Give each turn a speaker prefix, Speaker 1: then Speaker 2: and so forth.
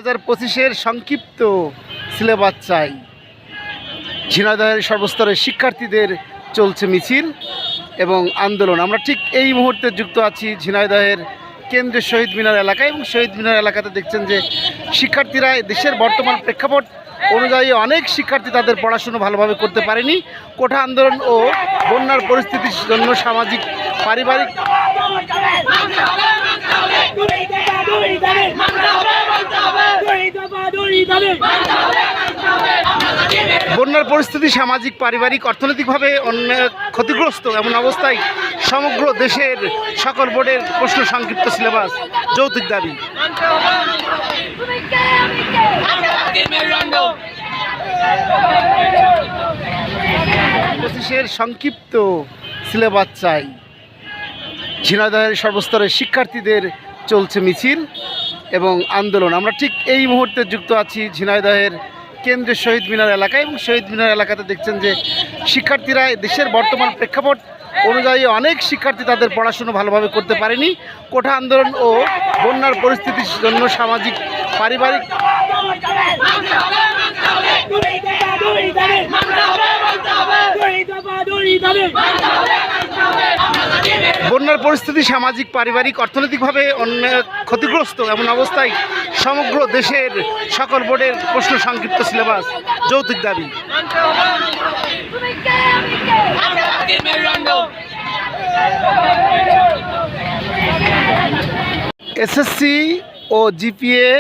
Speaker 1: 2025-এর সংক্ষিপ্ত সিলেবাস চাই। ঝিনাইদহের সর্বস্তরের শিক্ষার্থীদের চলছে মিছিল এবং আন্দোলন। আমরা ঠিক এই মুহূর্তে যুক্ত আছি ঝিনাইদহের কেন্দ্রীয় শহীদ মিনার এলাকায় এবং শহীদ মিনার এলাকাতে দেখছেন যে শিক্ষার্থীরা দেশের বর্তমান প্রেক্ষাপট অনুযায়ী অনেক শিক্ষার্থী তাদের পড়াশুনো ভালোভাবে করতে পারেনি। কোঠা আন্দোলন ও বন্যার পরিস্থিতির জন্য সামাজিক পারিবারিক বন্যার পরিস্থিতি সামাজিক পারিবারিক অর্থনৈতিকভাবে ক্ষতিগ্রস্ত এমন অবস্থায় সমগ্র দেশের সকল বোর্ডের প্রশ্ন সংক্ষিপ্ত সিলেবাস যৌক্তিক দাবি। পঁচিশের সংক্ষিপ্ত সিলেবাস চাই। ঝিনাইদহের সর্বস্তরের শিক্ষার্থীদের চলছে মিছিল এবং আন্দোলন। আমরা ঠিক এই মুহূর্তে যুক্ত আছি ঝিনাইদহের কেন্দ্রীয় শহীদ মিনার এলাকায় এবং শহীদ মিনার এলাকাতে দেখছেন যে শিক্ষার্থীরা দেশের বর্তমান প্রেক্ষাপট অনুযায়ী অনেক শিক্ষার্থী তাদের পড়াশুনো ভালোভাবে করতে পারেনি। কোঠা আন্দোলন ও বন্যার পরিস্থিতির জন্য সামাজিক পারিবারিক বন্যার পরিস্থিতি সামাজিক পারিবারিক অর্থনৈতিকভাবে ক্ষতিগ্রস্ত এমন অবস্থায় সমগ্র দেশের সকল বোর্ডের প্রশ্ন সংক্ষিপ্ত সিলেবাস যৌক্তিক দাবি। এসএসসি ও জিপিএ